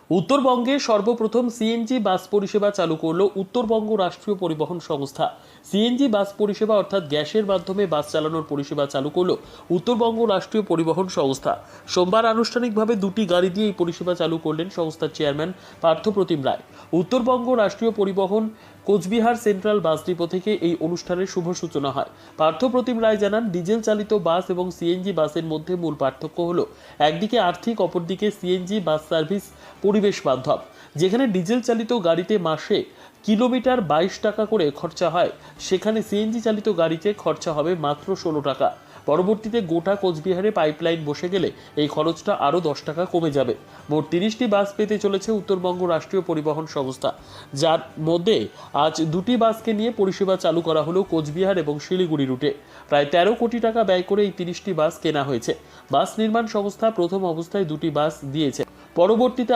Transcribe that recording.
উত্তরবঙ্গে সর্বপ্রথম সিএনজি বাস পরিষেবা চালু করল উত্তরবঙ্গ রাষ্ট্রীয় পরিবহন সংস্থা। সিএনজি বাস পরিষেবা অর্থাৎ গ্যাসের মাধ্যমে বাস চালানোর পরিষেবা চালু করল উত্তরবঙ্গ রাষ্ট্রীয় পরিবহন সংস্থা। সোমবার আনুষ্ঠানিকভাবে দুটি গাড়ি দিয়ে এই পরিষেবা চালু করলেন সংস্থার চেয়ারম্যান পার্থপ্রতিম রায়। উত্তরবঙ্গ রাষ্ট্রীয় পরিবহন কোচবিহার সেন্ট্রাল বাস ডিপো থেকে এই অনুষ্ঠানের শুভ সূচনা হয়। পার্থপ্রতিম রায় জানান, ডিজেল চালিত বাস এবং সিএনজি বাসের মধ্যে মূল পার্থক্য হলো একদিকে আর্থিক, অপরদিকে সিএনজি বাস সার্ভিস পরিবেশ বান্ধব। যেখানে ডিজেল চালিত গাড়িতে মাসে কিলোমিটার 22 টাকা করে খরচা হয়, সেখানে সিএনজি চালিত গাড়িতে খরচা হবে মাত্র 16 টাকা। পরবর্তীতে গোটা কোচবিহারে পাইপলাইন বসে গেলে এই খরচটা আরও 10 টাকা কমে যাবে। মোট 30টি বাস পেতে চলেছে উত্তরবঙ্গ রাষ্ট্রীয় পরিবহন সংস্থা, যার মধ্যে আজ দুটি বাসকে নিয়ে পরিষেবা চালু করা হলো কোচবিহার এবং শিলিগুড়ি রুটে। প্রায় 13 কোটি টাকা ব্যয় করে এই 30টি বাস কেনা হয়েছে। বাস নির্মাণ সংস্থা প্রথম অবস্থায় দুটি বাস দিয়েছে, পরবর্তীতে